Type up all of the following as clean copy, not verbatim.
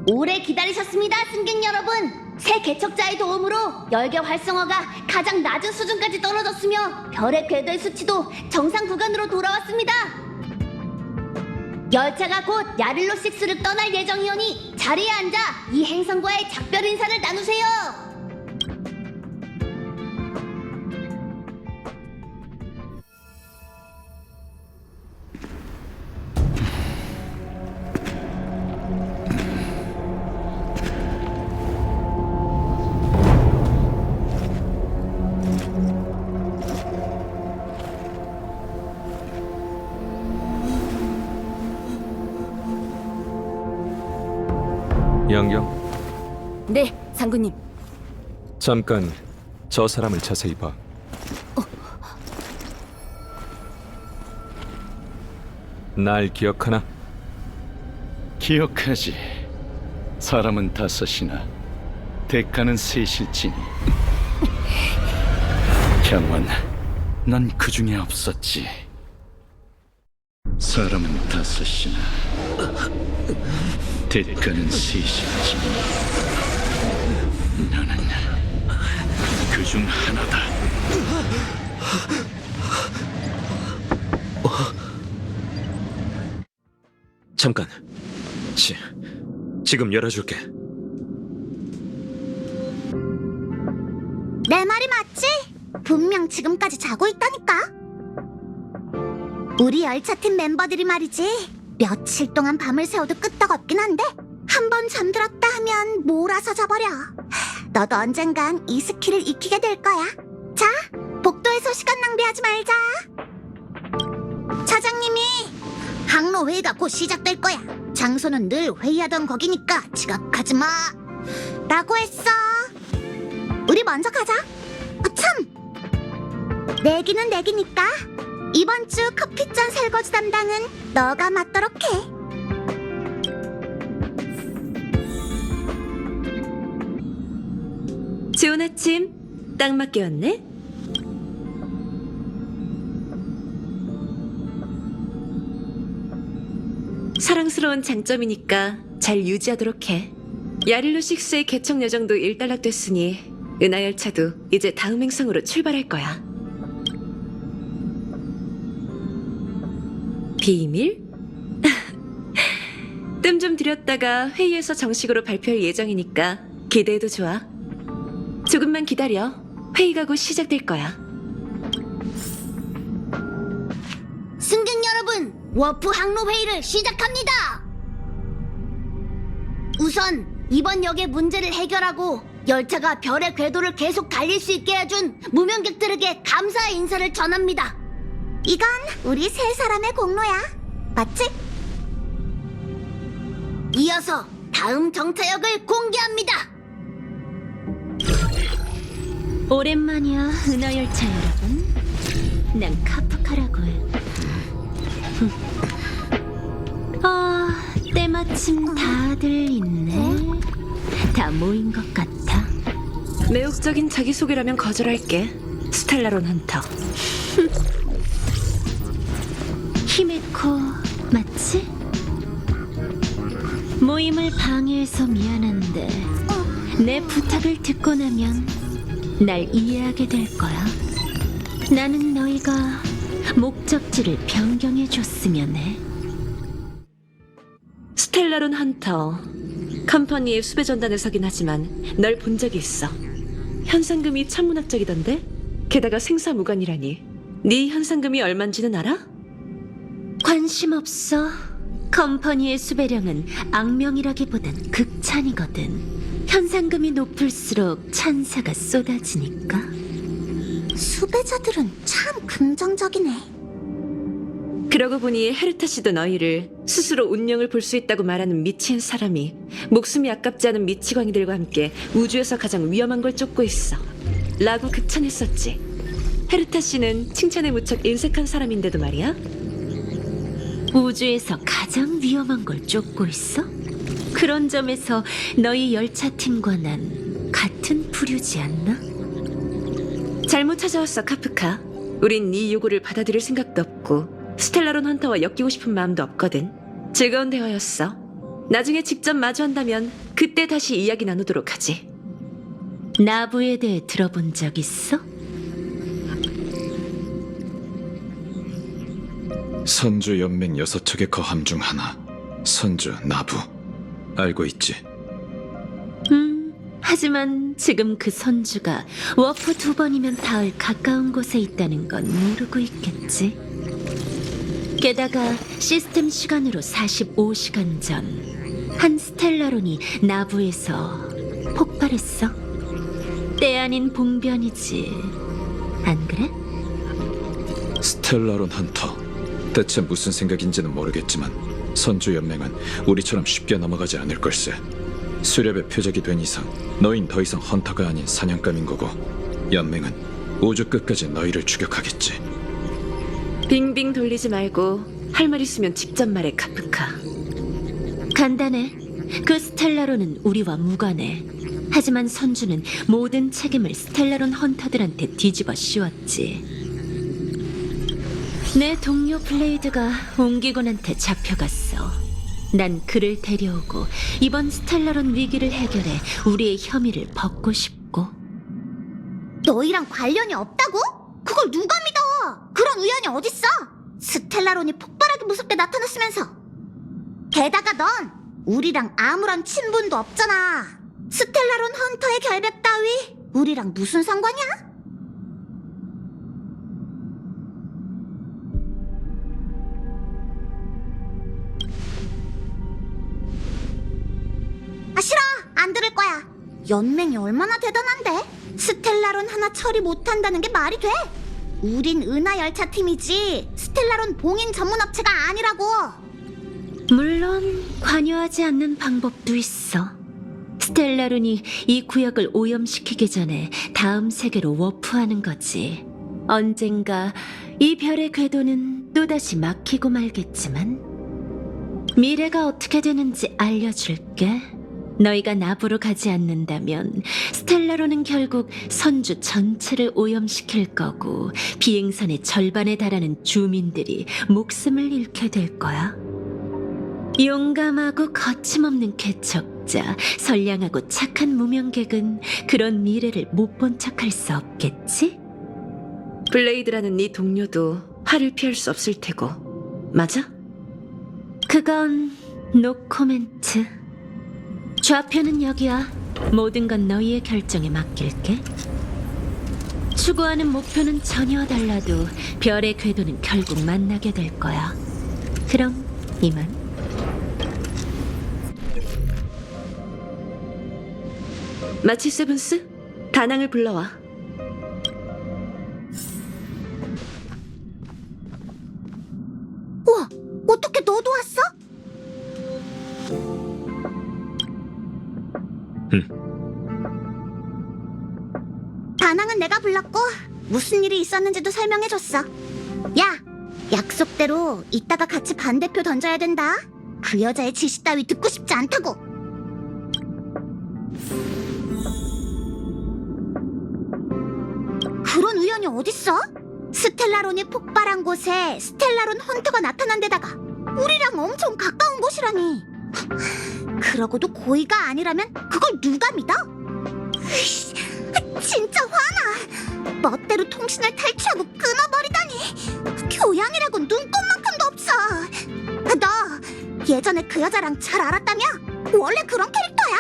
오래 기다리셨습니다, 승객 여러분. 새 개척자의 도움으로 열계 활성화가 가장 낮은 수준까지 떨어졌으며 별의 궤도의 수치도 정상 구간으로 돌아왔습니다. 열차가 곧 야릴로6를 떠날 예정이오니 자리에 앉아 이 행성과의 작별 인사를 나누세요. 양경, 네, 상구님. 잠깐 저 사람을 자세히 봐. 날 기억하나? 기억하지. 사람은 다섯이나 대가는 셋일지니. 향원, 난 그 중에 없었지. 사람은 다섯이나 대가는 셋일지니. 나는 그 중 하나다. 잠깐. 지금 열어줄게. 내 말이 맞지? 분명 지금까지 자고 있다니까. 우리 열차팀 멤버들이 말이지, 며칠 동안 밤을 새워도 끄떡없긴 한데 한 번 잠들었다 하면 몰아서 자버려. 너도 언젠간 이 스킬을 익히게 될 거야. 자, 복도에서 시간 낭비하지 말자. 차장님이 항로 회의가 곧 시작될 거야. 장소는 늘 회의하던 거기니까 지각하지 마 라고 했어. 우리 먼저 가자. 참! 내기는 내기니까 이번 주 커피잔 설거지 담당은 너가 맡도록 해. 좋은 아침. 딱 맞게 왔네. 사랑스러운 장점이니까 잘 유지하도록 해. 야릴로6의 개척 여정도 일단락됐으니 은하열차도 이제 다음 행성으로 출발할 거야. 비밀? 뜸 좀 들였다가 회의에서 정식으로 발표할 예정이니까 기대해도 좋아. 조금만 기다려. 회의가 곧 시작될 거야. 승객 여러분, 워프 항로 회의를 시작합니다. 우선 이번 역의 문제를 해결하고 열차가 별의 궤도를 계속 달릴 수 있게 해준 무명객들에게 감사의 인사를 전합니다. 이건 우리 세 사람의 공로야. 맞지? 이어서 다음 정차역을 공개합니다. 오랜만이야, 은하열차 여러분. 난 카프카라고 해. 때마침 다들 있네. 다 모인 것 같아. 매혹적인 자기소개라면 거절할게. 스텔라론 헌터. 히메코, 맞지? 모임을 방해해서 미안한데 내 부탁을 듣고 나면 날 이해하게 될 거야. 나는 너희가 목적지를 변경해줬으면 해. 스텔라론 헌터. 컴퍼니의 수배 전단에 서긴 하지만 널 본 적이 있어. 현상금이 천문학적이던데? 게다가 생사무관이라니. 네 현상금이 얼만지는 알아? 관심 없어. 컴퍼니의 수배령은 악명이라기보단 극찬이거든. 현상금이 높을수록 찬사가 쏟아지니까. 수배자들은 참 긍정적이네. 그러고 보니 헤르타 씨도 너희를 스스로 운명을 볼 수 있다고 말하는 미친 사람이 목숨이 아깝지 않은 미치광이들과 함께 우주에서 가장 위험한 걸 쫓고 있어 라고 극찬했었지. 헤르타 씨는 칭찬에 무척 인색한 사람인데도 말이야. 우주에서 가장 위험한 걸 쫓고 있어? 그런 점에서 너희 열차팀과 난 같은 부류지 않나? 잘못 찾아왔어, 카프카. 우린 네 요구를 받아들일 생각도 없고 스텔라론 헌터와 엮이고 싶은 마음도 없거든. 즐거운 대화였어. 나중에 직접 마주한다면 그때 다시 이야기 나누도록 하지. 나부에 대해 들어본 적 있어? 선주 연맹 6척의 거함 중 하나. 선주 나부. 알고 있지? 하지만 지금 그 선주가 워프 2번이면 닿을 가까운 곳에 있다는 건 모르고 있겠지. 게다가 시스템 시간으로 45시간 전 한 스텔라론이 나부에서 폭발했어. 때 아닌 봉변이지. 안 그래? 스텔라론 헌터. 대체 무슨 생각인지는 모르겠지만 선주 연맹은 우리처럼 쉽게 넘어가지 않을 걸세. 수렵의 표적이 된 이상 너흰 더 이상 헌터가 아닌 사냥감인 거고, 연맹은 우주 끝까지 너희를 추격하겠지. 빙빙 돌리지 말고 할 말 있으면 직접 말해, 카프카. 간단해. 그 스텔라론은 우리와 무관해. 하지만 선주는 모든 책임을 스텔라론 헌터들한테 뒤집어 씌웠지. 내 동료 블레이드가 옹기곤한테 잡혀갔어. 난 그를 데려오고 이번 스텔라론 위기를 해결해 우리의 혐의를 벗고 싶고. 너희랑 관련이 없다고? 그걸 누가 믿어? 그런 우연이 어딨어? 스텔라론이 폭발하기 무섭게 나타났으면서. 게다가 넌 우리랑 아무런 친분도 없잖아. 스텔라론 헌터의 결백 따위 우리랑 무슨 상관이야? 아, 싫어. 안 들을 거야. 연맹이 얼마나 대단한데? 스텔라론 하나 처리 못한다는 게 말이 돼? 우린 은하 열차 팀이지 스텔라론 봉인 전문 업체가 아니라고. 물론 관여하지 않는 방법도 있어. 스텔라론이 이 구역을 오염시키기 전에 다음 세계로 워프하는 거지. 언젠가 이 별의 궤도는 또다시 막히고 말겠지만 미래가 어떻게 되는지 알려줄게. 너희가 나부로 가지 않는다면 스텔라론은 결국 선주 전체를 오염시킬 거고 비행선의 절반에 달하는 주민들이 목숨을 잃게 될 거야. 용감하고 거침없는 개척자, 선량하고 착한 무명객은 그런 미래를 못 본 척할 수 없겠지? 블레이드라는 네 동료도 화를 피할 수 없을 테고, 맞아? 그건 노코멘트. 좌표는 여기야. 모든 건 너희의 결정에 맡길게. 추구하는 목표는 전혀 달라도 별의 궤도는 결국 만나게 될 거야. 그럼 이만. 마치 세븐스? 다낭을 불러와. 우와, 어떻게 너도 왔어? 다낭은 내가 불렀고 무슨 일이 있었는지도 설명해줬어. 야, 약속대로 이따가 같이 반대표 던져야 된다. 그 여자의 지시 따위 듣고 싶지 않다고. 그런 우연이 어딨어? 스텔라론이 폭발한 곳에 스텔라론 헌터가 나타난 데다가 우리랑 엄청 가까운 곳이라니. 그러고도 고의가 아니라면 그걸 누가 믿어? 으이씨, 진짜 화나. 멋대로 통신을 탈취하고 끊어버리다니. 교양이라곤 눈꼽만큼도 없어. 너 예전에 그 여자랑 잘 알았다며? 원래 그런 캐릭터야?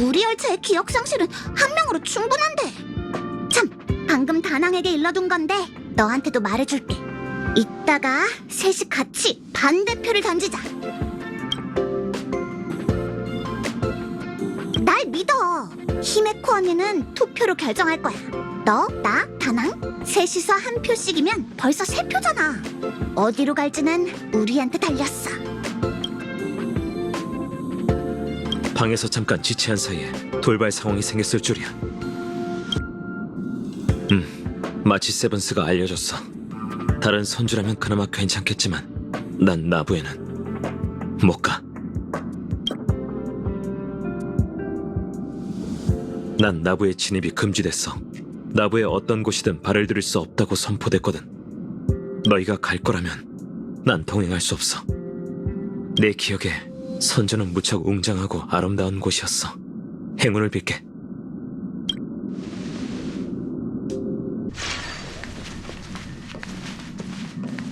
우리 열차의 기억 상실은 한 명으로 충분한데. 참, 방금 다낭에게 일러둔 건데 너한테도 말해줄게. 이따가 셋이 같이 반대표를 던지자. 날 믿어. 히메코 언니는 투표로 결정할 거야. 너, 나, 다낭 셋이서 한 표씩이면 벌써 3표잖아. 어디로 갈지는 우리한테 달렸어. 방에서 잠깐 지체한 사이에 돌발 상황이 생겼을 줄이야. 마치 세븐스가 알려줬어. 다른 선주라면 그나마 괜찮겠지만 난 나부에는 못 가. 난 나부의 진입이 금지됐어. 나부의 어떤 곳이든 발을 들일 수 없다고 선포됐거든. 너희가 갈 거라면 난 동행할 수 없어. 내 기억에 선주는 무척 웅장하고 아름다운 곳이었어. 행운을 빌게.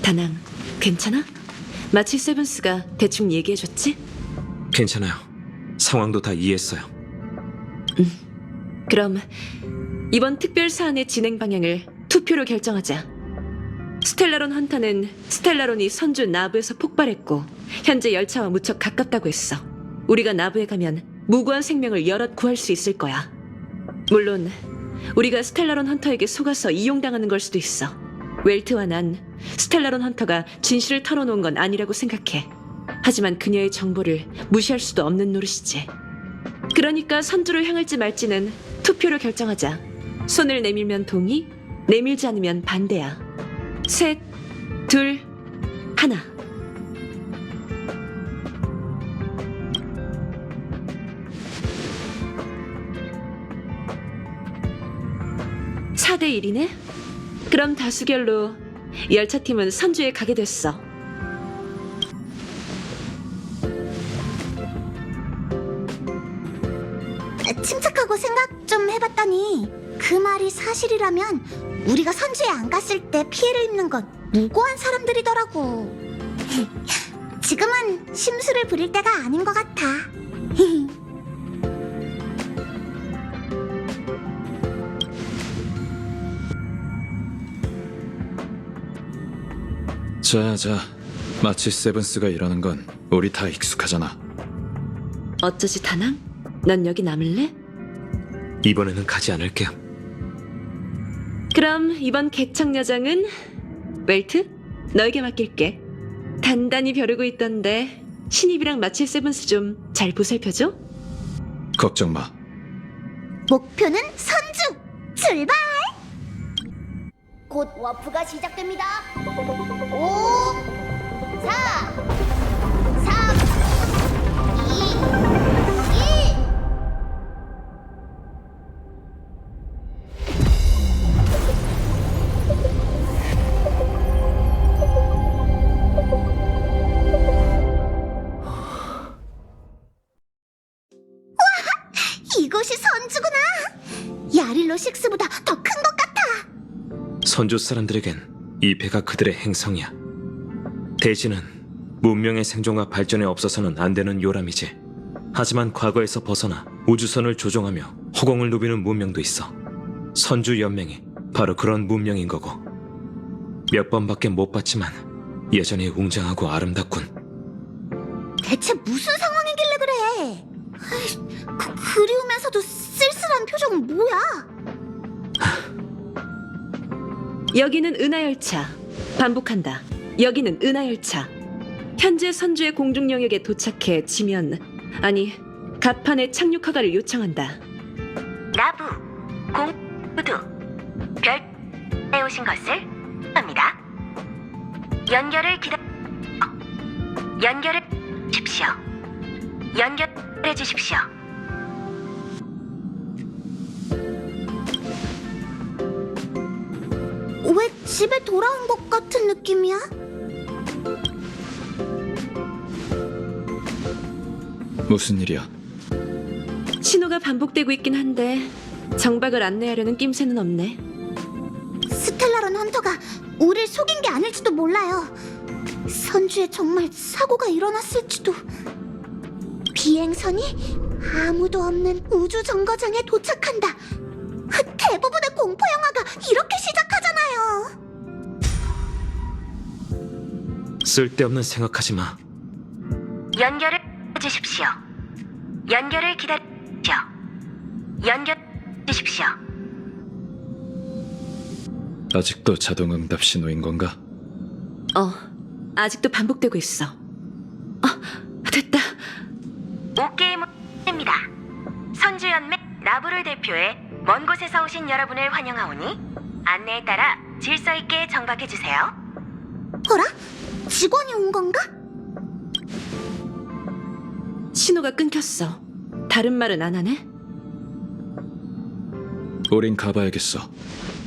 다낭, 괜찮아? 마치 세븐스가 대충 얘기해줬지? 괜찮아요. 상황도 다 이해했어요. 그럼 이번 특별 사안의 진행 방향을 투표로 결정하자. 스텔라론 헌터는 스텔라론이 선주 나부에서 폭발했고 현재 열차와 무척 가깝다고 했어. 우리가 나부에 가면 무고한 생명을 여럿 구할 수 있을 거야. 물론 우리가 스텔라론 헌터에게 속아서 이용당하는 걸 수도 있어. 웰트와 난 스텔라론 헌터가 진실을 털어놓은 건 아니라고 생각해. 하지만 그녀의 정보를 무시할 수도 없는 노릇이지. 그러니까 선주를 향할지 말지는 투표로 결정하자. 손을 내밀면 동의, 내밀지 않으면 반대야. 셋, 둘, 하나. (4대 1이네) 그럼 다수결로 열차팀은 선주에 가게 됐어. 침착하고 생각 좀 해봤더니 그 말이 사실이라면 우리가 선주에 안 갔을 때 피해를 입는 건 무고한 사람들이더라고. 지금은 심술을 부릴 때가 아닌 것 같아. 자, 마치 세븐스가 이러는 건 우리 다 익숙하잖아. 어쩌지 다낭? 넌 여기 남을래? 이번에는 가지 않을게요. 그럼 이번 개척 여정은 웰트? 너에게 맡길게. 단단히 벼르고 있던데 신입이랑 마치 세븐스 좀 잘 보살펴줘? 걱정 마. 목표는 선주! 출발! 곧 워프가 시작됩니다. 5, 4, 3, 2, 1. 이곳이 선주구나! 야릴로 6보다 더 큰 것 같아! 선조 사람들에겐 이 배가 그들의 행성이야. 대지는 문명의 생존과 발전에 없어서는 안 되는 요람이지. 하지만 과거에서 벗어나 우주선을 조종하며 허공을 누비는 문명도 있어. 선주 연맹이 바로 그런 문명인 거고. 몇 번밖에 못 봤지만 여전히 웅장하고 아름답군. 대체 무슨 상황이길래 그래? 그리우면서도 쓸쓸한 표정은 뭐야? 여기는 은하열차. 반복한다. 여기는 은하열차. 현재 선주의 공중 영역에 도착해 지면, 아니 갑판에 착륙허가를 요청한다. 나부, 공부두, 별에 오신 것을 합니다. 연결을 연결을 주십시오. 연결해 주십시오. 왜 집에 돌아온 것 같은 느낌이야? 무슨 일이야? 신호가 반복되고 있긴 한데 정박을 안내하려는 낌새는 없네. 스텔라론 헌터가 우릴 속인 게 아닐지도 몰라요. 선주에 정말 사고가 일어났을지도. 비행선이 아무도 없는 우주 정거장에 도착한다. 대부분의 공포 영화가 이렇게 시작하잖아요. 쓸데없는 생각하지 마. 연결을 해 주십시오. 연결을 기다리십시오. 연결 주십시오. 아직도 자동응답 신호인 건가? 아직도 반복되고 있어. 됐다. 오게임입니다. 선주연맹 나부를 대표해 먼 곳에서 오신 여러분을 환영하오니 안내에 따라 질서 있게 정박해 주세요. 어라? 직원이 온 건가? 신호가 끊겼어. 다른 말은 안 하네? 우린 가봐야겠어.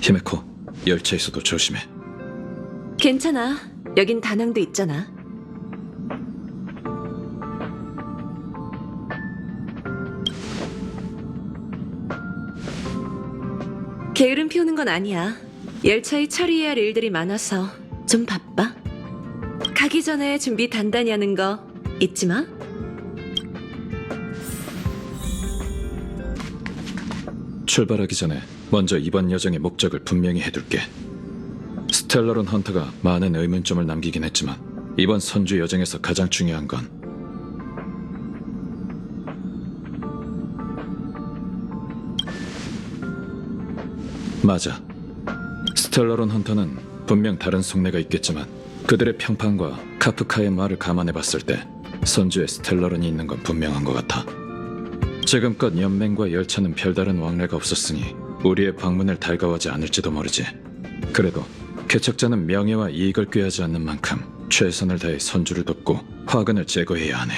히메코, 열차에서도 조심해. 괜찮아. 여긴 다낭도 있잖아. 게으름 피우는 건 아니야. 열차에 처리해야 할 일들이 많아서 좀 바빠. 가기 전에 준비 단단히 하는 거 잊지 마. 출발하기 전에 먼저 이번 여정의 목적을 분명히 해둘게. 스텔라론 헌터가 많은 의문점을 남기긴 했지만 이번 선주 여정에서 가장 중요한 건 맞아. 스텔라론 헌터는 분명 다른 속내가 있겠지만 그들의 평판과 카프카의 말을 감안해봤을 때 선주에 스텔라론이 있는 건 분명한 것 같아. 지금껏 연맹과 열차는 별다른 왕래가 없었으니 우리의 방문을 달가워하지 않을지도 모르지. 그래도 개척자는 명예와 이익을 꾀하지 않는 만큼 최선을 다해 선주를 돕고 화근을 제거해야 하네.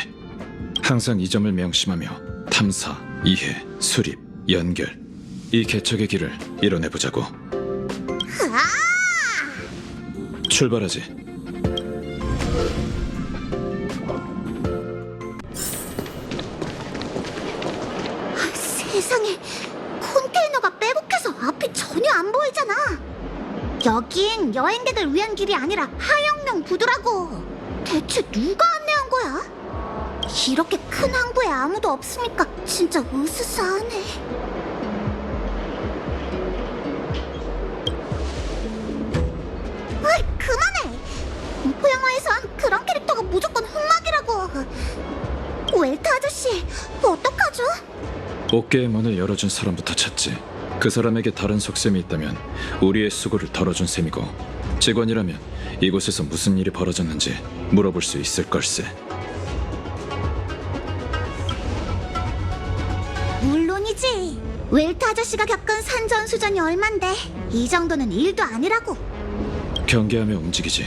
항상 이 점을 명심하며 탐사, 이해, 수립, 연결, 이 개척의 길을 이뤄내보자고. 출발하지. 세상에, 컨테이너가 빼곡해서 앞이 전혀 안 보이잖아. 여긴 여행객을 위한 길이 아니라 하역용 부두라고. 대체 누가 안내한 거야? 이렇게 큰 항구에 아무도 없으니까 진짜 으스스하네. 어이, 그만해. 공포 영화에선 그런 캐릭터가 무조건 흑막이라고. 웰트 아저씨, 어떡하죠? 어깨의 문을 열어준 사람부터 찾지. 그 사람에게 다른 속셈이 있다면 우리의 수고를 덜어준 셈이고, 직원이라면 이곳에서 무슨 일이 벌어졌는지 물어볼 수 있을 걸세. 물론이지. 웰트 아저씨가 겪은 산전수전이 얼만데 이 정도는 일도 아니라고. 경계하며 움직이지.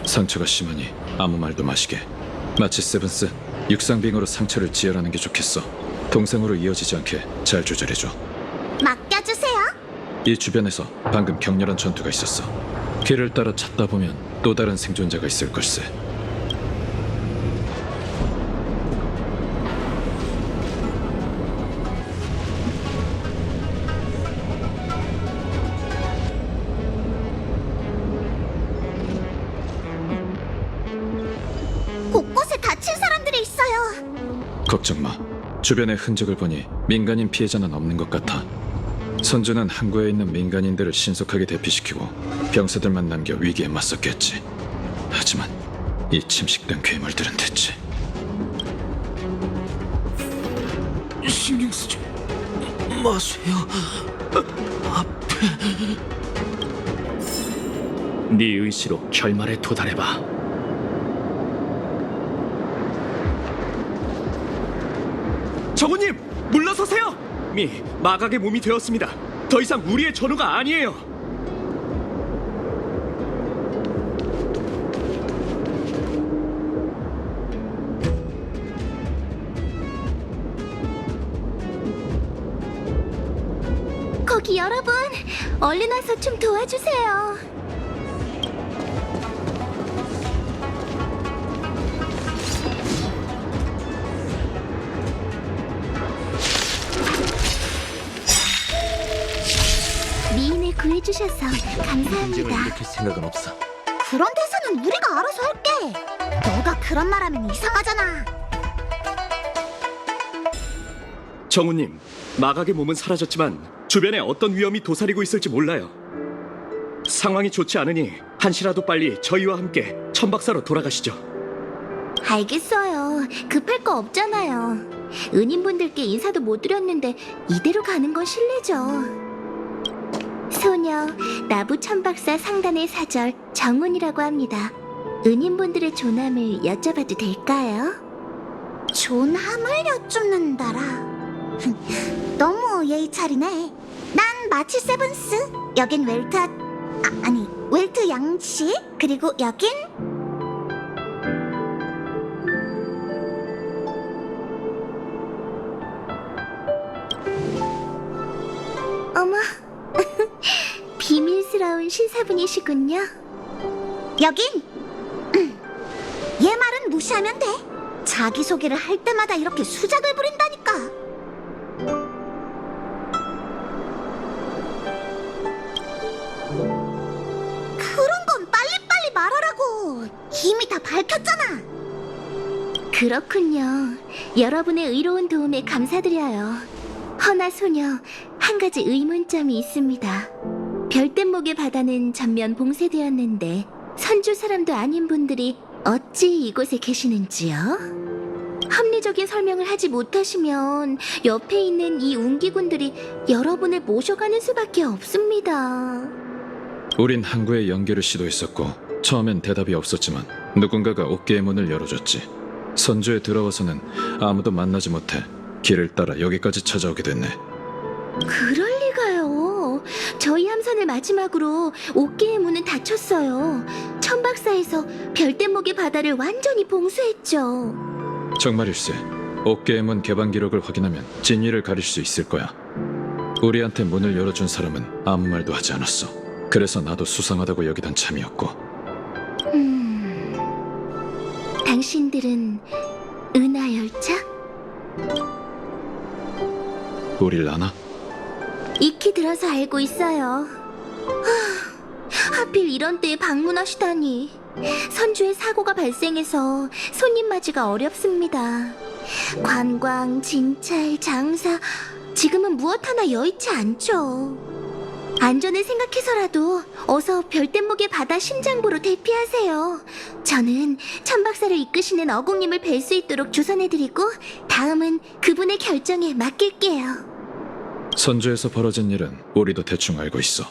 상처가 심하니 아무 말도 마시게. 마치 세븐스, 육상빙으로 상처를 지혈하는 게 좋겠어. 동상으로 이어지지 않게 잘 조절해줘. 맡겨주세요. 이 주변에서 방금 격렬한 전투가 있었어. 길을 따라 찾다 보면 또 다른 생존자가 있을 걸세. 곳곳에 다친 사람들이 있어요. 걱정 마. 주변의 흔적을 보니 민간인 피해자는 없는 것 같아. 선주는 항구에 있는 민간인들을 신속하게 대피시키고 병사들만 남겨 위기에 맞섰겠지. 하지만 이 침식된 괴물들은 대체. 신경 쓰지 마세요. 네 의지로 결말에 도달해봐. 정우님, 물러서세요! 마각의 몸이 되었습니다. 더 이상 우리의 전우가 아니에요. 거기 여러분, 얼른 와서 좀 도와주세요. 미인을 구해주셔서 문제를 감사합니다. 일으킬 생각은 없어. 그런 대사는 우리가 알아서 할게. 너가 그런 말하면 이상하잖아. 정우님, 마각의 몸은 사라졌지만 주변에 어떤 위험이 도사리고 있을지 몰라요. 상황이 좋지 않으니 한시라도 빨리 저희와 함께 천박사로 돌아가시죠. 알겠어요. 급할 거 없잖아요. 은인분들께 인사도 못 드렸는데 이대로 가는 건 실례죠. 소녀, 나부 천박사 상단의 사절 정운이라고 합니다. 은인분들의 존함을 여쭤봐도 될까요? 존함을 여쭙는다라. 너무 예의 차리네. 난 마치 세븐스, 여긴 웰트 아니 웰트 양씨, 그리고 여긴 자랑스러운 신사분이시군요. 여긴 얘 말은 무시하면 돼. 자기소개를 할 때마다 이렇게 수작을 부린다니까. 그런 건 빨리빨리 말하라고. 이미 다 밝혔잖아. 그렇군요. 여러분의 의로운 도움에 감사드려요. 허나 소녀, 한 가지 의문점이 있습니다. 별빛목의 바다는 전면 봉쇄되었는데 선주 사람도 아닌 분들이 어찌 이곳에 계시는지요? 합리적인 설명을 하지 못하시면 옆에 있는 이 운기군들이 여러분을 모셔가는 수밖에 없습니다. 우린 항구의 연결을 시도했었고 처음엔 대답이 없었지만 누군가가 어깨의 문을 열어줬지. 선주에 들어와서는 아무도 만나지 못해 길을 따라 여기까지 찾아오게 됐네. 그럴 리가요. 저희 함선을 마지막으로 옥계의 문은 닫혔어요. 천박사에서 별빛목의 바다를 완전히 봉쇄했죠. 정말일세. 어깨의 문 개방 기록을 확인하면 진위를 가릴 수 있을 거야. 우리한테 문을 열어준 사람은 아무 말도 하지 않았어. 그래서 나도 수상하다고 여기던 참이었고. 당신들은 은하열차? 우릴 아나? 익히 들어서 알고 있어요. 하필 이런 때에 방문하시다니. 선주에 사고가 발생해서 손님 맞이가 어렵습니다. 관광, 진찰, 장사, 지금은 무엇 하나 여의치 않죠. 안전을 생각해서라도 어서 별빛목의 바다 심장부로 대피하세요. 저는 천박사를 이끄시는 어공님을 뵐 수 있도록 주선해드리고 다음은 그분의 결정에 맡길게요. 선주에서 벌어진 일은 우리도 대충 알고 있어.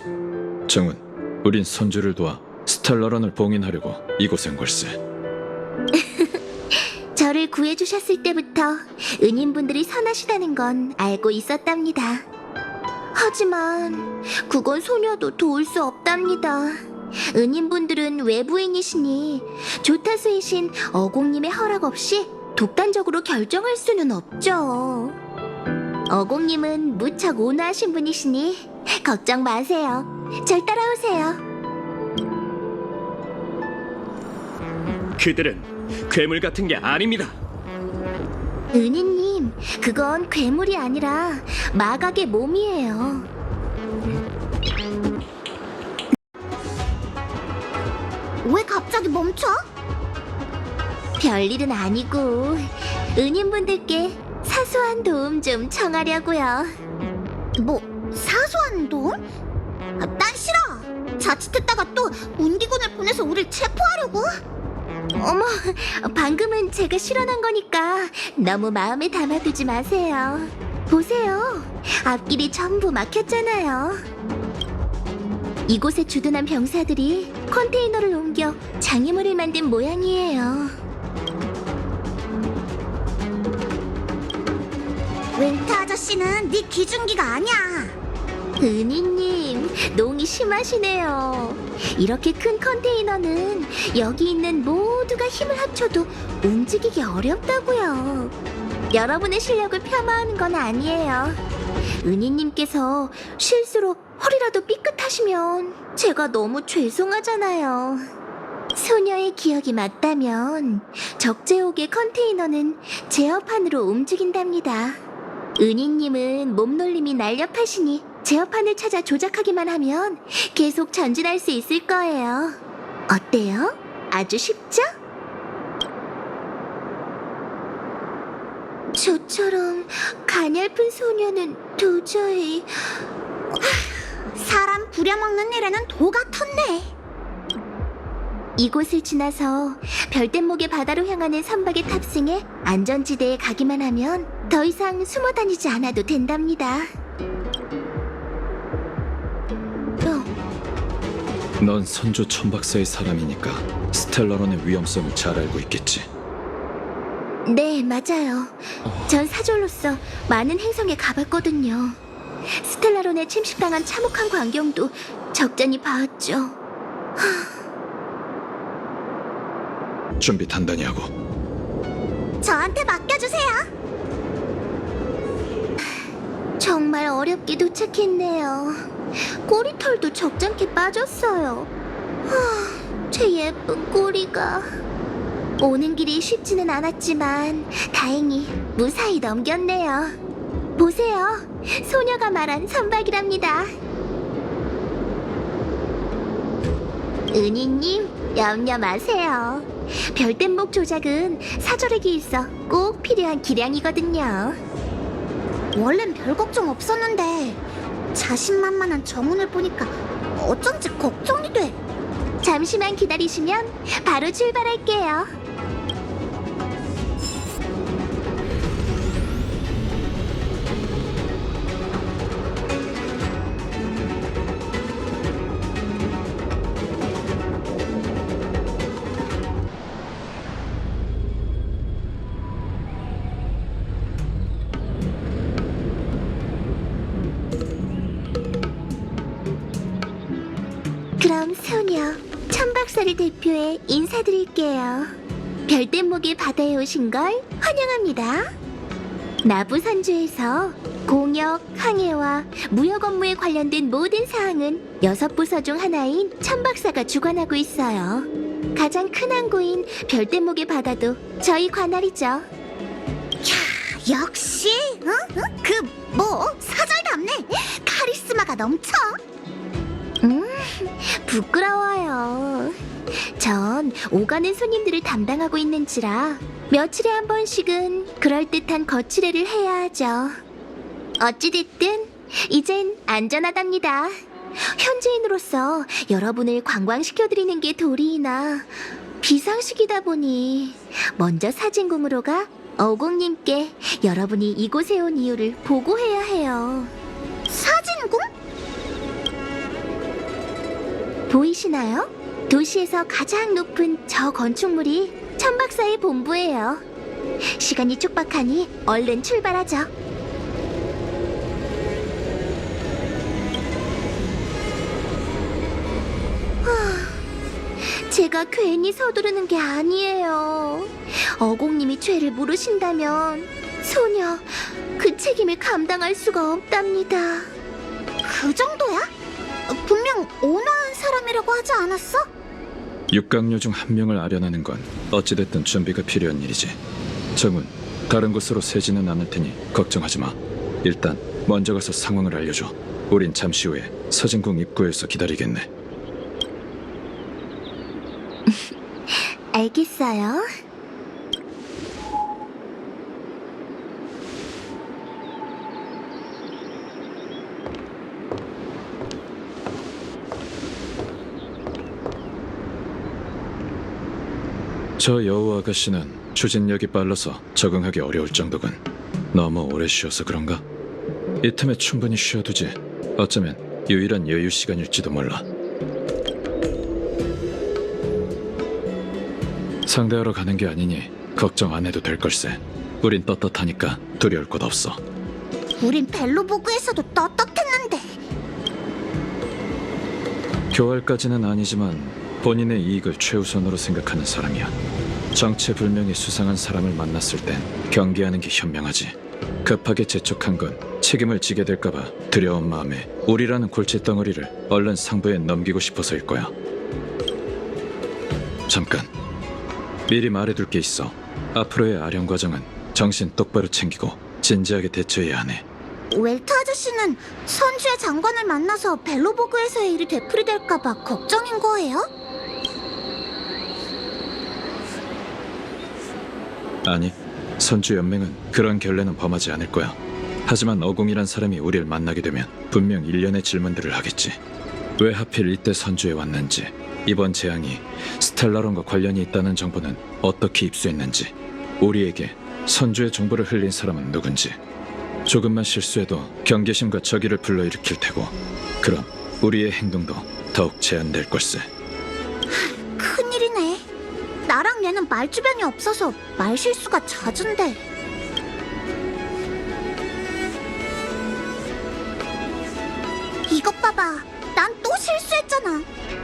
정은, 우린 선주를 도와 스텔라론을 봉인하려고 이곳에 온 걸세. 저를 구해주셨을 때부터 은인분들이 선하시다는 건 알고 있었답니다. 하지만 그건 소녀도 도울 수 없답니다. 은인분들은 외부인이시니 조타수이신 어공님의 허락 없이 독단적으로 결정할 수는 없죠. 어공님은 무척 온화하신 분이시니 걱정 마세요. 절 따라오세요. 그들은 괴물 같은 게 아닙니다. 은희님, 그건 괴물이 아니라 마각의 몸이에요. 왜 갑자기 멈춰? 별일은 아니고 은인분들께 사소한 도움 좀 청하려고요. 뭐 사소한 도움? 난 싫어. 자칫했다가 또 운기군을 보내서 우릴 체포하려고? 어머, 방금은 제가 실언한 거니까 너무 마음에 담아두지 마세요. 보세요, 앞길이 전부 막혔잖아요. 이곳에 주둔한 병사들이 컨테이너를 옮겨 장애물을 만든 모양이에요. 윈터 아저씨는 네 기중기가 아니야. 은희님, 농이 심하시네요. 이렇게 큰 컨테이너는 여기 있는 모두가 힘을 합쳐도 움직이기 어렵다고요. 여러분의 실력을 폄하하는 건 아니에요. 은희님께서 실수로 허리라도 삐끗하시면 제가 너무 죄송하잖아요. 소녀의 기억이 맞다면 적재옥의 컨테이너는 제어판으로 움직인답니다. 은희님은 몸놀림이 날렵하시니 제어판을 찾아 조작하기만 하면 계속 전진할 수 있을 거예요. 어때요? 아주 쉽죠? 저처럼 가냘픈 소녀는 도저히... 사람 부려먹는 일에는 도가 텄네. 이곳을 지나서 별빛목의 바다로 향하는 선박에 탑승해 안전지대에 가기만 하면 더 이상 숨어 다니지 않아도 된답니다. 넌 선조 천박사의 사람이니까 스텔라론의 위험성을 잘 알고 있겠지. 네, 맞아요. 전 사절로서 많은 행성에 가봤거든요. 스텔라론에 침식당한 참혹한 광경도 적잖이 봐왔죠. 준비 단단히 하고. 저한테 맡겨주세요. 정말 어렵게 도착했네요. 꼬리털도 적잖게 빠졌어요. 제 예쁜 꼬리가. 오는 길이 쉽지는 않았지만 다행히 무사히 넘겼네요. 보세요. 소녀가 말한 선박이랍니다. 은희님, 염려 마세요. 별댄목 조작은 사절액이 있어 꼭 필요한 기량이거든요. 원래는 별 걱정 없었는데 자신만만한 정훈을 보니까 어쩐지 걱정이 돼. 잠시만 기다리시면 바로 출발할게요. 그럼 소녀, 천박사를 대표해 인사드릴게요. 별댄목의 바다에 오신 걸 환영합니다. 나부선주에서 공역, 항해와 무역 업무에 관련된 모든 사항은 6부서 중 하나인 천박사가 주관하고 있어요. 가장 큰 항구인 별댄목의 바다도 저희 관할이죠. 역시, 사절답네. 카리스마가 넘쳐. 부끄러워요. 전 오가는 손님들을 담당하고 있는지라 며칠에 한 번씩은 그럴듯한 거치레를 해야 하죠. 어찌됐든 이젠 안전하답니다. 현지인으로서 여러분을 관광시켜드리는 게 도리이나 비상식이다 보니 먼저 사진궁으로 가 어공님께 여러분이 이곳에 온 이유를 보고해야 해요. 사진궁? 보이시나요? 도시에서 가장 높은 저 건축물이 천박사의 본부예요. 시간이 촉박하니 얼른 출발하죠. 제가 괜히 서두르는 게 아니에요. 어공님이 죄를 물으신다면 소녀, 그 책임을 감당할 수가 없답니다. 그 정도야? 분명 온화한 사람이라고 하지 않았어? 육강류 중 한 명을 아련하는 건 어찌됐든 준비가 필요한 일이지. 정훈, 다른 곳으로 새지는 않을 테니 걱정하지 마. 일단 먼저 가서 상황을 알려줘. 우린 잠시 후에 서진궁 입구에서 기다리겠네. 알겠어요. 저 여우 아가씨는 추진력이 빨라서 적응하기 어려울 정도군. 너무 오래 쉬어서 그런가? 이 틈에 충분히 쉬어두지. 어쩌면 유일한 여유 시간일지도 몰라. 상대하러 가는 게 아니니 걱정 안 해도 될 걸세. 우린 떳떳하니까 두려울 것 없어. 우린 벨로보그에서도 떳떳했는데. 교활까지는 아니지만 본인의 이익을 최우선으로 생각하는 사람이야. 정체불명의 수상한 사람을 만났을 땐 경계하는 게 현명하지. 급하게 재촉한 건 책임을 지게 될까봐 두려운 마음에 우리라는 골칫덩어리를 얼른 상부에 넘기고 싶어서일 거야. 잠깐, 미리 말해둘 게 있어. 앞으로의 아령 과정은 정신 똑바로 챙기고 진지하게 대처해야 하네. 웰트 아저씨는 선주의 장관을 만나서 벨로보그에서의 일이 되풀이될까봐 걱정인 거예요? 아니, 선주연맹은 그런 결례는 범하지 않을 거야. 하지만 어공이란 사람이 우리를 만나게 되면 분명 일련의 질문들을 하겠지. 왜 하필 이때 선주에 왔는지, 이번 재앙이 스텔라론과 관련이 있다는 정보는 어떻게 입수했는지, 우리에게 선주의 정보를 흘린 사람은 누군지. 조금만 실수해도 경계심과 적의를 불러일으킬 테고, 그럼 우리의 행동도 더욱 제한될 걸세. 큰일이네. 나랑 얘는 말주변이 없어서 말실수가 잦은데. 이것 봐봐. 난 또 실수했잖아.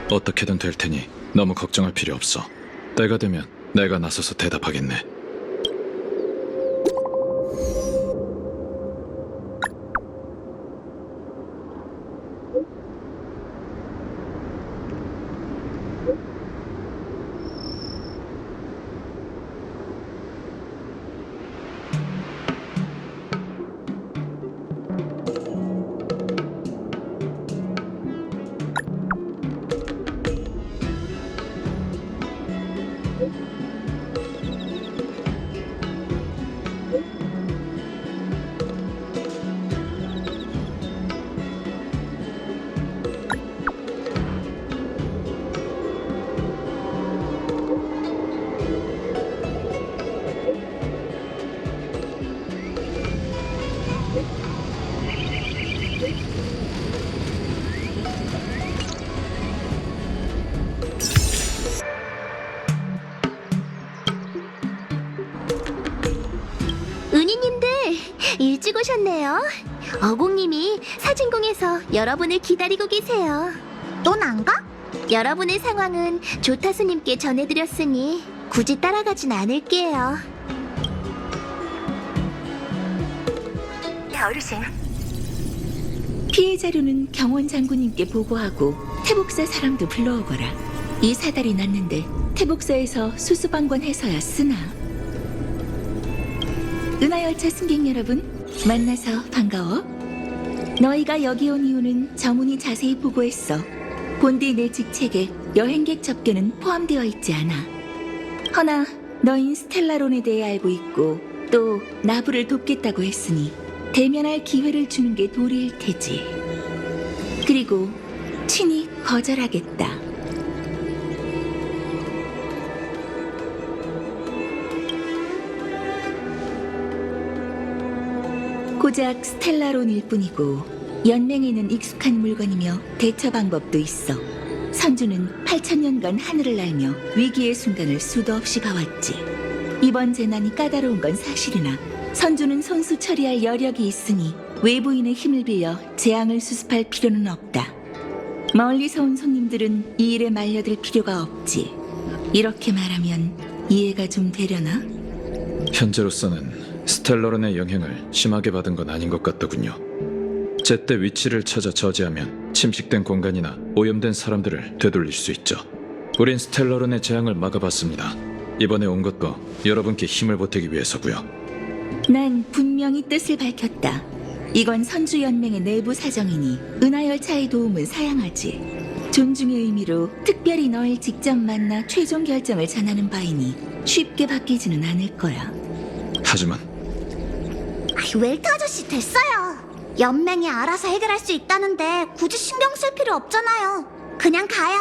어떻게든 될 테니 너무 걱정할 필요 없어. 때가 되면 내가 나서서 대답하겠네. 은희님들 일찍 오셨네요. 어공님이 사진공에서 여러분을 기다리고 계세요. 넌 안 가? 여러분의 상황은 조타수님께 전해드렸으니 굳이 따라가진 않을게요. 어르신, 피해 자료는 경원 장군님께 보고하고 태복사 사람도 불러오거라. 이 사달이 났는데 태복사에서 수수방관해서야 쓰나. 은하열차 승객 여러분, 만나서 반가워. 너희가 여기 온 이유는 저문이 자세히 보고했어. 본디 내 직책에 여행객 접견은 포함되어 있지 않아. 허나 너흰 스텔라론에 대해 알고 있고 또 나부를 돕겠다고 했으니 대면할 기회를 주는 게 도리일 테지. 그리고 친히 거절하겠다. 고작 스텔라론일 뿐이고 연맹에는 익숙한 물건이며 대처 방법도 있어. 선주는 8,000년간 하늘을 날며 위기의 순간을 수도 없이 봐왔지. 이번 재난이 까다로운 건 사실이나 선주는 손수 처리할 여력이 있으니 외부인의 힘을 빌려 재앙을 수습할 필요는 없다. 멀리서 온 손님들은 이 일에 말려들 필요가 없지. 이렇게 말하면 이해가 좀 되려나? 현재로서는 스텔러론의 영향을 심하게 받은 건 아닌 것 같더군요. 제때 위치를 찾아 저지하면 침식된 공간이나 오염된 사람들을 되돌릴 수 있죠. 우린 스텔러론의 재앙을 막아봤습니다. 이번에 온 것도 여러분께 힘을 보태기 위해서고요. 난 분명히 뜻을 밝혔다. 이건 선주연맹의 내부 사정이니 은하열차의 도움은 사양하지. 존중의 의미로 특별히 널 직접 만나 최종 결정을 전하는 바이니 쉽게 바뀌지는 않을 거야. 하지만 웰트 아저씨 됐어요. 연맹이 알아서 해결할 수 있다는데 굳이 신경 쓸 필요 없잖아요. 그냥 가요.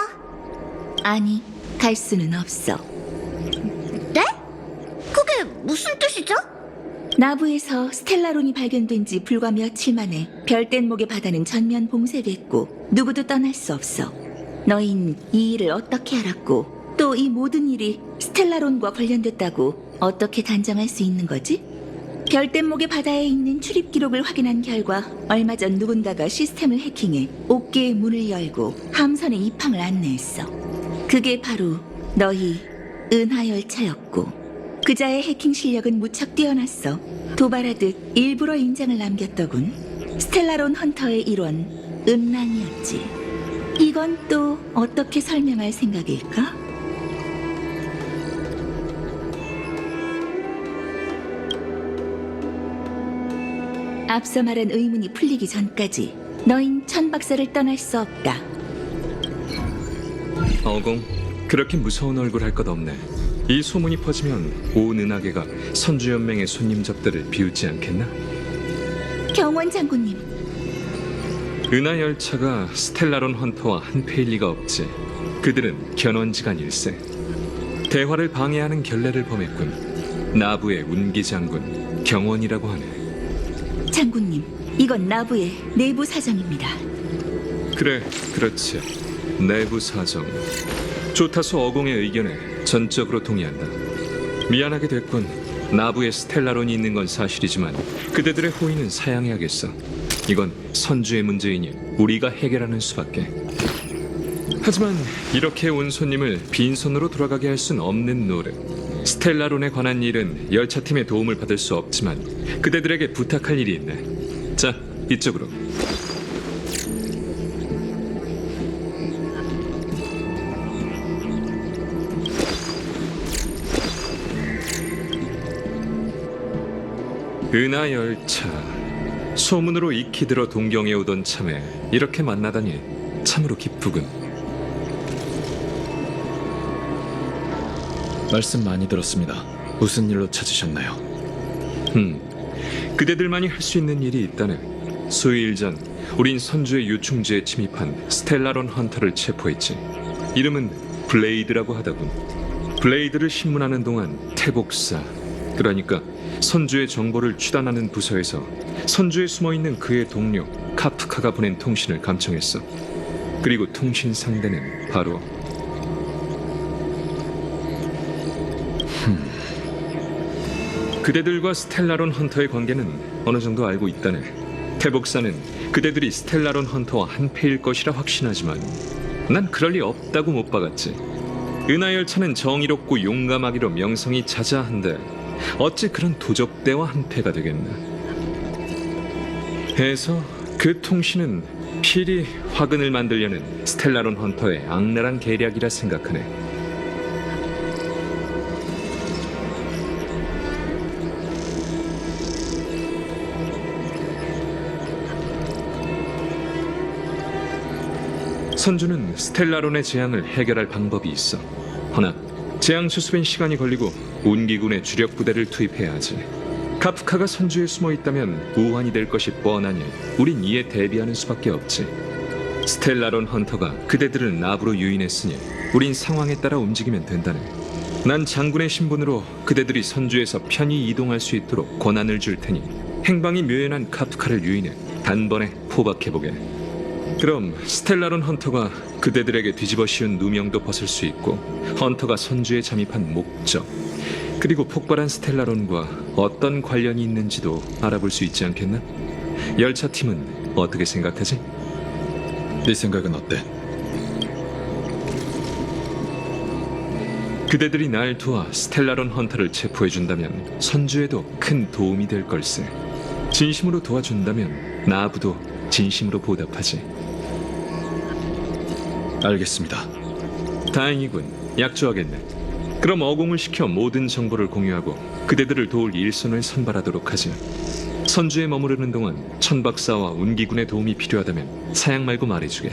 아니, 갈 수는 없어. 네? 그게 무슨 뜻이죠? 나부에서 스텔라론이 발견된 지 불과 며칠 만에 별뗏목의 바다는 전면 봉쇄됐고 누구도 떠날 수 없어. 너흰 이 일을 어떻게 알았고 또 이 모든 일이 스텔라론과 관련됐다고 어떻게 단정할 수 있는 거지? 별뗏목의 바다에 있는 출입 기록을 확인한 결과 얼마 전 누군가가 시스템을 해킹해 옥계의 문을 열고 함선의 입항을 안내했어. 그게 바로 너희 은하열차였고 그자의 해킹 실력은 무척 뛰어났어. 도발하듯 일부러 인장을 남겼더군. 스텔라론 헌터의 일원 음란이었지. 이건 또 어떻게 설명할 생각일까? 앞서 말한 의문이 풀리기 전까지 너흰 천박사를 떠날 수 없다. 어공, 그렇게 무서운 얼굴 할 것 없네. 이 소문이 퍼지면 온 은하계가 선주연맹의 손님 접대를 비웃지 않겠나? 경원 장군님, 은하열차가 스텔라론 헌터와 한패일 리가 없지. 그들은 견원지간일세. 대화를 방해하는 결례를 범했군. 나부의 운기 장군 경원이라고 하네. 장군님, 이건 나부의 내부 사정입니다. 그래, 그렇지. 내부 사정. 조타수 어공의 의견에 전적으로 동의한다. 미안하게 됐군. 나부에 스텔라론이 있는 건 사실이지만 그대들의 호의는 사양해야겠어. 이건 선주의 문제이니 우리가 해결하는 수밖에. 하지만 이렇게 온 손님을 빈손으로 돌아가게 할 순 없는 노릇. 스텔라론에 관한 일은 열차팀의 도움을 받을 수 없지만 그대들에게 부탁할 일이 있네. 자, 이쪽으로. 은하열차. 소문으로 익히 들어 동경에 오던 참에 이렇게 만나다니 참으로 기쁘군. 말씀 많이 들었습니다. 무슨 일로 찾으셨나요? 그대들만이 할 수 있는 일이 있다네. 수일 전 우린 선주의 유충지에 침입한 스텔라론 헌터를 체포했지. 이름은 블레이드라고 하다군. 블레이드를 신문하는 동안 태복사, 그러니까 선주의 정보를 추단하는 부서에서 선주에 숨어있는 그의 동료 카프카가 보낸 통신을 감청했어. 그리고 통신 상대는 바로 그대들과 스텔라론 헌터의 관계는 어느 정도 알고 있다네. 태복사는 그대들이 스텔라론 헌터와 한패일 것이라 확신하지만 난 그럴 리 없다고 못 박았지. 은하열차는 정의롭고 용감하기로 명성이 자자한데 어찌 그런 도적대와 한패가 되겠나. 해서 그 통신은 필히 화근을 만들려는 스텔라론 헌터의 악랄한 계략이라 생각하네. 선주는 스텔라론의 재앙을 해결할 방법이 있어. 허나 재앙 수습엔 시간이 걸리고 운기군의 주력 부대를 투입해야 하지. 카프카가 선주에 숨어 있다면 우환이 될 것이 뻔하니 우린 이에 대비하는 수밖에 없지. 스텔라론 헌터가 그대들을 나부로 유인했으니 우린 상황에 따라 움직이면 된다네. 난 장군의 신분으로 그대들이 선주에서 편히 이동할 수 있도록 권한을 줄 테니 행방이 묘연한 카프카를 유인해 단번에 포박해보게. 그럼 스텔라론 헌터가 그대들에게 뒤집어 씌운 누명도 벗을 수 있고, 헌터가 선주에 잠입한 목적, 그리고 폭발한 스텔라론과 어떤 관련이 있는지도 알아볼 수 있지 않겠나? 열차팀은 어떻게 생각하지? 네 생각은 어때? 그대들이 날 도와 스텔라론 헌터를 체포해준다면 선주에도 큰 도움이 될 걸세. 진심으로 도와준다면 나부도 진심으로 보답하지. 알겠습니다. 다행이군. 약조하겠네. 그럼 어공을 시켜 모든 정보를 공유하고 그대들을 도울 일손을 선발하도록 하지. 선주에 머무르는 동안 천박사와 운기군의 도움이 필요하다면 사양 말고 말해주게.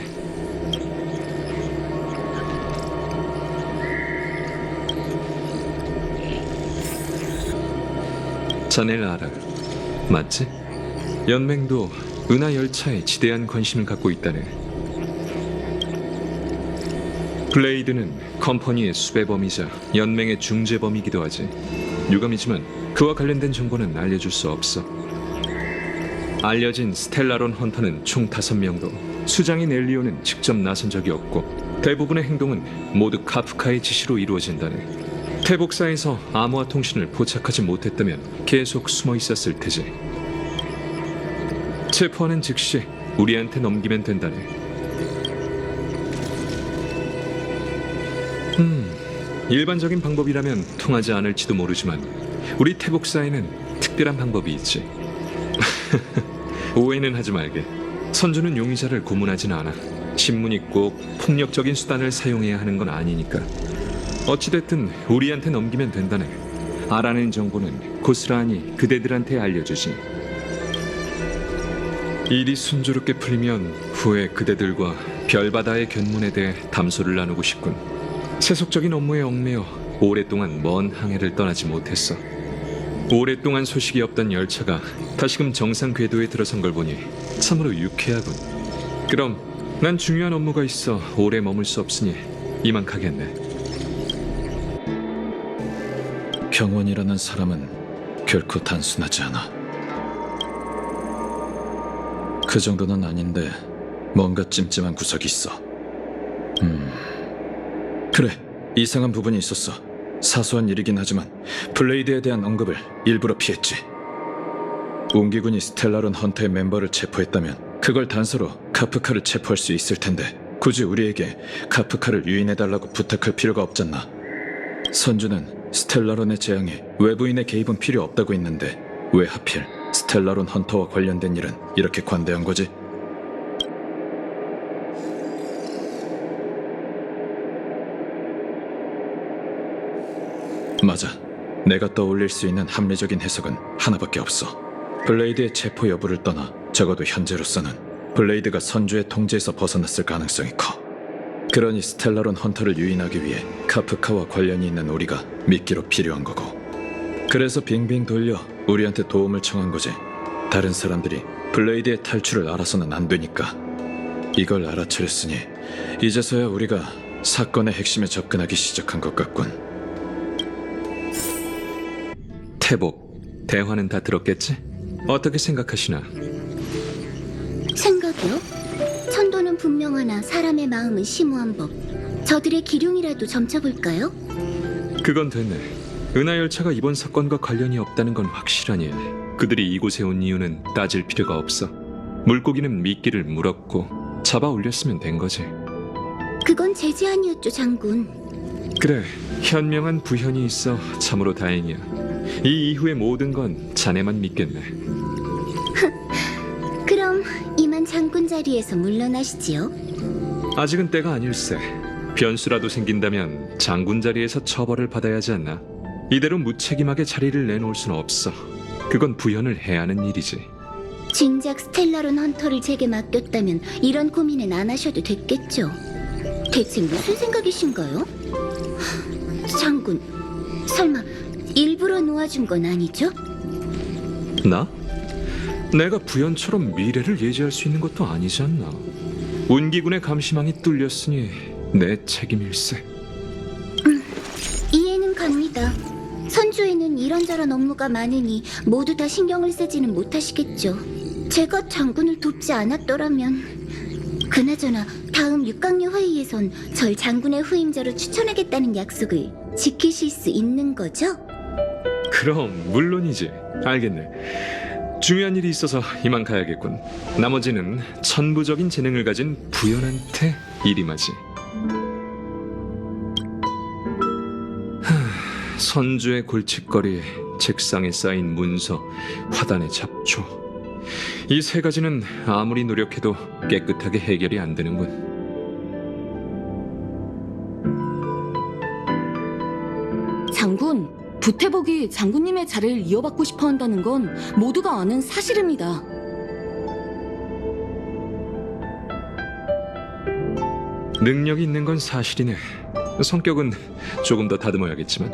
자넬 알아. 맞지? 연맹도 은하열차에 지대한 관심을 갖고 있다네. 블레이드는 컴퍼니의 수배범이자 연맹의 중재범이기도 하지. 유감이지만 그와 관련된 정보는 알려줄 수 없어. 알려진 스텔라론 헌터는 총 5명도 수장인 엘리오는 직접 나선 적이 없고 대부분의 행동은 모두 카프카의 지시로 이루어진다네. 태복사에서 암호화 통신을 포착하지 못했다면 계속 숨어 있었을 테지. 체포하는 즉시 우리한테 넘기면 된다네. 일반적인 방법이라면 통하지 않을지도 모르지만 우리 태복사에는 특별한 방법이 있지. 오해는 하지 말게. 선주는 용의자를 고문하진 않아. 신문이 꼭 폭력적인 수단을 사용해야 하는 건 아니니까. 어찌됐든 우리한테 넘기면 된다네. 알아낸 정보는 고스란히 그대들한테 알려주지. 일이 순조롭게 풀리면 후에 그대들과 별바다의 견문에 대해 담소를 나누고 싶군. 세속적인 업무에 얽매여 오랫동안 먼 항해를 떠나지 못했어. 오랫동안 소식이 없던 열차가 다시금 정상 궤도에 들어선 걸 보니 참으로 유쾌하군. 그럼 난 중요한 업무가 있어 오래 머물 수 없으니 이만 가겠네. 경원이라는 사람은 결코 단순하지 않아. 그 정도는 아닌데 뭔가 찜찜한 구석이 있어. 그래, 이상한 부분이 있었어. 사소한 일이긴 하지만 블레이드에 대한 언급을 일부러 피했지. 운기군이 스텔라론 헌터의 멤버를 체포했다면 그걸 단서로 카프카를 체포할 수 있을 텐데 굳이 우리에게 카프카를 유인해달라고 부탁할 필요가 없잖아. 선주는 스텔라론의 재앙에 외부인의 개입은 필요 없다고 했는데 왜 하필 스텔라론 헌터와 관련된 일은 이렇게 관대한 거지? 맞아. 내가 떠올릴 수 있는 합리적인 해석은 하나밖에 없어. 블레이드의 체포 여부를 떠나 적어도 현재로서는 블레이드가 선주의 통제에서 벗어났을 가능성이 커. 그러니 스텔라론 헌터를 유인하기 위해 카프카와 관련이 있는 우리가 미끼로 필요한 거고. 그래서 빙빙 돌려 우리한테 도움을 청한 거지. 다른 사람들이 블레이드의 탈출을 알아서는 안 되니까. 이걸 알아차렸으니 이제서야 우리가 사건의 핵심에 접근하기 시작한 것 같군. 태복, 대화는 다 들었겠지? 어떻게 생각하시나? 생각이요? 천도는 분명하나 사람의 마음은 심오한 법. 저들의 기룡이라도 점쳐볼까요? 그건 됐네. 은하열차가 이번 사건과 관련이 없다는 건 확실하니 그들이 이곳에 온 이유는 따질 필요가 없어. 물고기는 미끼를 물었고 잡아 올렸으면 된 거지. 그건 제 제안이었죠, 장군. 그래, 현명한 부현이 있어 참으로 다행이야. 이 이후의 모든 건 자네만 믿겠네. 그럼 이만 장군 자리에서 물러나시지요. 아직은 때가 아닐세. 변수라도 생긴다면 장군 자리에서 처벌을 받아야 하지 않나? 이대로 무책임하게 자리를 내놓을 수는 없어. 그건 부현을 해야 하는 일이지. 진작 스텔라론 헌터를 제게 맡겼다면 이런 고민은 안 하셔도 됐겠죠. 대체 무슨 생각이신가요? 장군, 설마 일부러 놓아준 건 아니죠? 나? 내가 부현처럼 미래를 예지할 수 있는 것도 아니지 않나? 운기군의 감시망이 뚫렸으니 내 책임일세. 이해는 갑니다. 선주에는 이런저런 업무가 많으니 모두 다 신경을 쓰지는 못하시겠죠. 제가 장군을 돕지 않았더라면... 그나저나 다음 육강류 회의에선 절 장군의 후임자로 추천하겠다는 약속을 지키실 수 있는 거죠? 그럼 물론이지. 알겠네. 중요한 일이 있어서 이만 가야겠군. 나머지는 천부적인 재능을 가진 부연한테 일임하지. 선주의 골칫거리, 책상에 쌓인 문서, 화단의 잡초. 이 세 가지는 아무리 노력해도 깨끗하게 해결이 안 되는군. 장군, 부태복이 장군님의 자리를 이어받고 싶어 한다는 건 모두가 아는 사실입니다. 능력이 있는 건 사실이네. 성격은 조금 더 다듬어야겠지만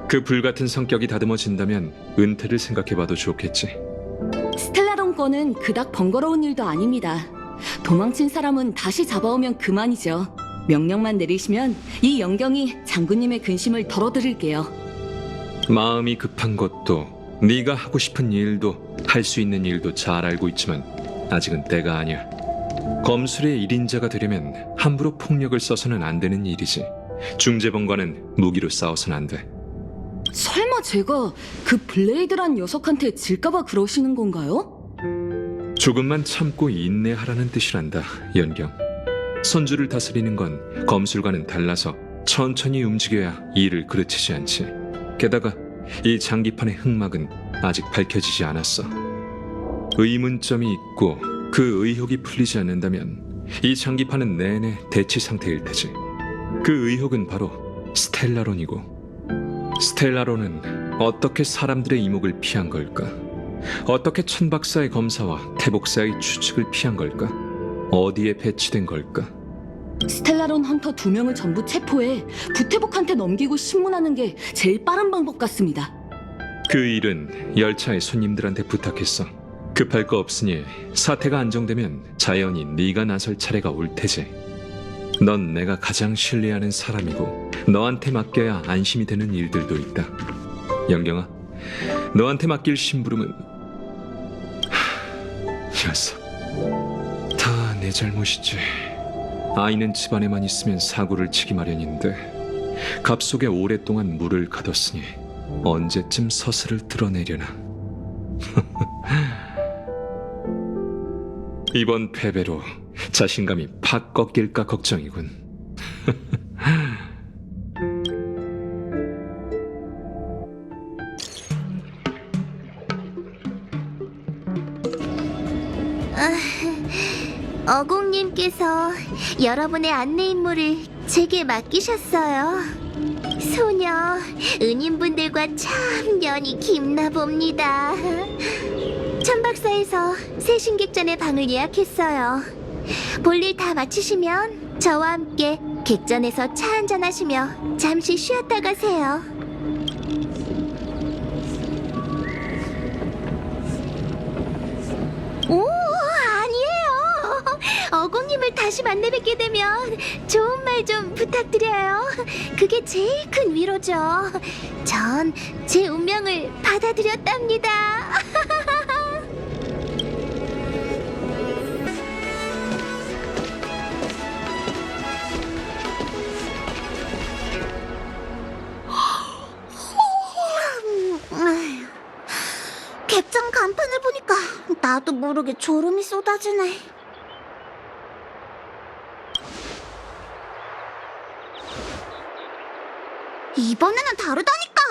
그 불같은 성격이 다듬어진다면 은퇴를 생각해봐도 좋겠지. 스텔라론 건은 그닥 번거로운 일도 아닙니다. 도망친 사람은 다시 잡아오면 그만이죠. 명령만 내리시면 이 영경이 장군님의 근심을 덜어드릴게요. 마음이 급한 것도 네가 하고 싶은 일도 할 수 있는 일도 잘 알고 있지만 아직은 때가 아니야. 검술의 1인자가 되려면 함부로 폭력을 써서는 안 되는 일이지. 중재본과는 무기로 싸워서는 안 돼. 설마 제가 그 블레이드란 녀석한테 질까봐 그러시는 건가요? 조금만 참고 인내하라는 뜻이란다, 연경. 선주를 다스리는 건 검술과는 달라서 천천히 움직여야 일을 그르치지 않지. 게다가 이 장기판의 흑막은 아직 밝혀지지 않았어. 의문점이 있고 그 의혹이 풀리지 않는다면 이 장기판은 내내 대치 상태일 테지. 그 의혹은 바로 스텔라론이고, 스텔라론은 어떻게 사람들의 이목을 피한 걸까? 어떻게 천박사의 검사와 태복사의 추측을 피한 걸까? 어디에 배치된 걸까? 스텔라론 헌터 2명을 전부 체포해 부태복한테 넘기고 신문하는 게 제일 빠른 방법 같습니다. 그 일은 열차의 손님들한테 부탁했어. 급할 거 없으니 사태가 안정되면 자연히 네가 나설 차례가 올 테지. 넌 내가 가장 신뢰하는 사람이고 너한테 맡겨야 안심이 되는 일들도 있다. 영경아, 너한테 맡길 심부름은 녀석, 다 내 잘못이지. 아이는 집안에만 있으면 사고를 치기 마련인데 갑 속에 오랫동안 물을 가뒀으니 언제쯤 서슬을 드러내려나. 이번 패배로 자신감이 팍 꺾일까 걱정이군. 어공님께서 여러분의 안내 임무를 제게 맡기셨어요. 소녀, 은인분들과 참 연이 깊나 봅니다. 천박사에서 새 신객전의 방을 예약했어요. 볼일 다 마치시면 저와 함께 객전에서 차 한잔 하시며 잠시 쉬었다 가세요. 선생님을 다시 만나 뵙게 되면 좋은 말 좀 부탁드려요. 그게 제일 큰 위로죠. 전 제 운명을 받아들였답니다. 객장 간판을 보니까 나도 모르게 졸음이 쏟아지네. 이번에는 다르다니까.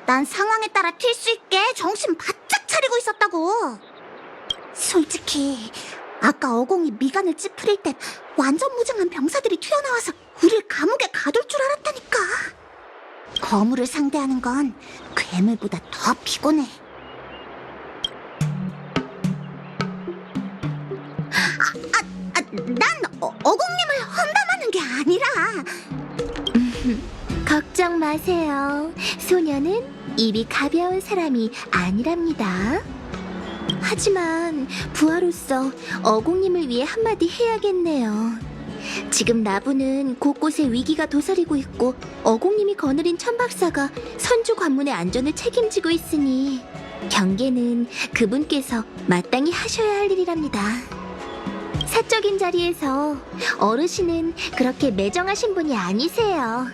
난 상황에 따라 튈 수 있게 정신 바짝 차리고 있었다고. 솔직히 아까 어공이 미간을 찌푸릴 때 완전 무장한 병사들이 튀어나와서 우릴 감옥에 가둘 줄 알았다니까. 거물을 상대하는 건 괴물보다 더 피곤해. 난 어공님을 험담하는 게 아니라. 걱정 마세요. 소녀는 입이 가벼운 사람이 아니랍니다. 하지만 부하로서 어공님을 위해 한마디 해야겠네요. 지금 나부는 곳곳에 위기가 도사리고 있고 어공님이 거느린 천박사가 선주 관문의 안전을 책임지고 있으니 경계는 그분께서 마땅히 하셔야 할 일이랍니다. 사적인 자리에서 어르신은 그렇게 매정하신 분이 아니세요.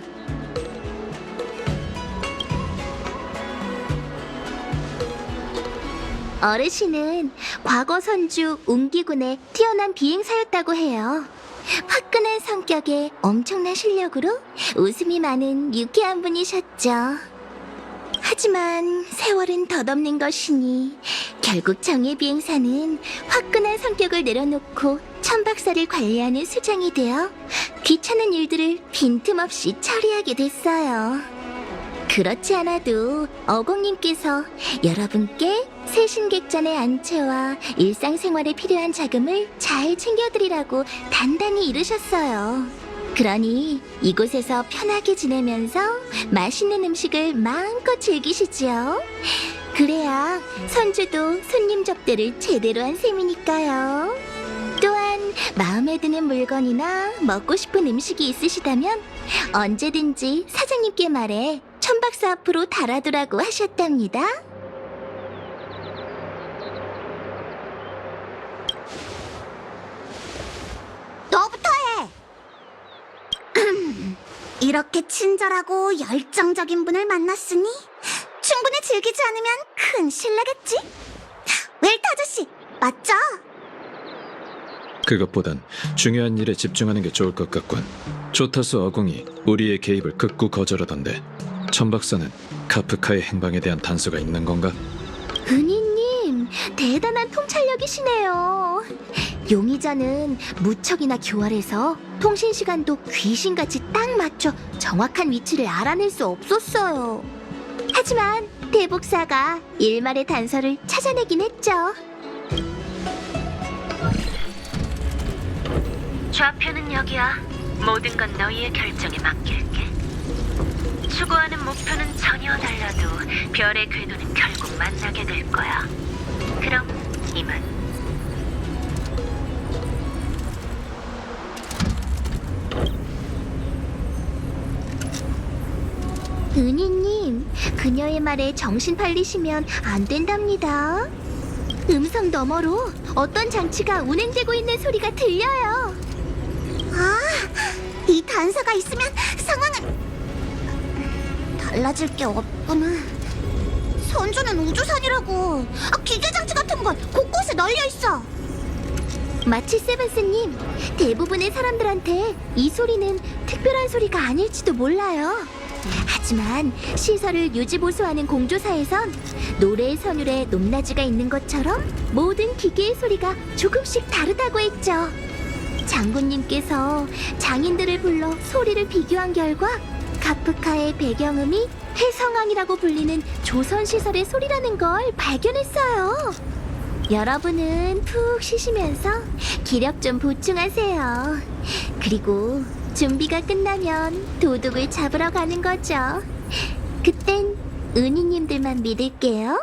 어르신은 과거 선주 웅기군의 뛰어난 비행사였다고 해요. 화끈한 성격에 엄청난 실력으로 웃음이 많은 유쾌한 분이셨죠. 하지만 세월은 덧없는 것이니 결국 정예 비행사는 화끈한 성격을 내려놓고 천박사를 관리하는 수장이 되어 귀찮은 일들을 빈틈없이 처리하게 됐어요. 그렇지 않아도 어공님께서 여러분께 세신객전의 안채와 일상생활에 필요한 자금을 잘 챙겨드리라고 단단히 이르셨어요. 그러니 이곳에서 편하게 지내면서 맛있는 음식을 마음껏 즐기시지요. 그래야 선주도 손님 접대를 제대로 한 셈이니까요. 또한 마음에 드는 물건이나 먹고 싶은 음식이 있으시다면 언제든지 사장님께 말해 천박사 앞으로 달아두라고 하셨답니다. 너부터 해! 이렇게 친절하고 열정적인 분을 만났으니 충분히 즐기지 않으면 큰 실례겠지? 웰트 아저씨, 맞죠? 그것보단 중요한 일에 집중하는 게 좋을 것 같군. 조타수 어공이 우리의 개입을 극구 거절하던데 천박사는 카프카의 행방에 대한 단서가 있는 건가? 은희님, 대단한 통찰력이시네요. 용의자는 무척이나 교활해서 통신 시간도 귀신같이 딱 맞춰 정확한 위치를 알아낼 수 없었어요. 하지만 대복사가 일말의 단서를 찾아내긴 했죠. 좌표는 여기야. 모든 건 너희의 결정에 맡길게. 추구하는 목표는 전혀 달라도 별의 궤도는 결국 만나게 될 거야. 그럼 이만. 은희님, 그녀의 말에 정신 팔리시면 안 된답니다. 음성 너머로 어떤 장치가 운행되고 있는 소리가 들려요. 아, 이 단서가 있으면 상황은 달라질 게 없구나. 선주는 우주선이라고. 기계 장치 같은 건 곳곳에 널려 있어. 마치 세븐스님, 대부분의 사람들한테 이 소리는 특별한 소리가 아닐지도 몰라요. 하지만 시설을 유지보수하는 공조사에선 노래의 선율에 높낮이가 있는 것처럼 모든 기계의 소리가 조금씩 다르다고 했죠. 장군님께서 장인들을 불러 소리를 비교한 결과 카프카의 배경음이 해성왕이라고 불리는 조선시설의 소리라는 걸 발견했어요. 여러분은 푹 쉬시면서 기력 좀 보충하세요. 그리고 준비가 끝나면 도둑을 잡으러 가는 거죠. 그땐 은희님들만 믿을게요.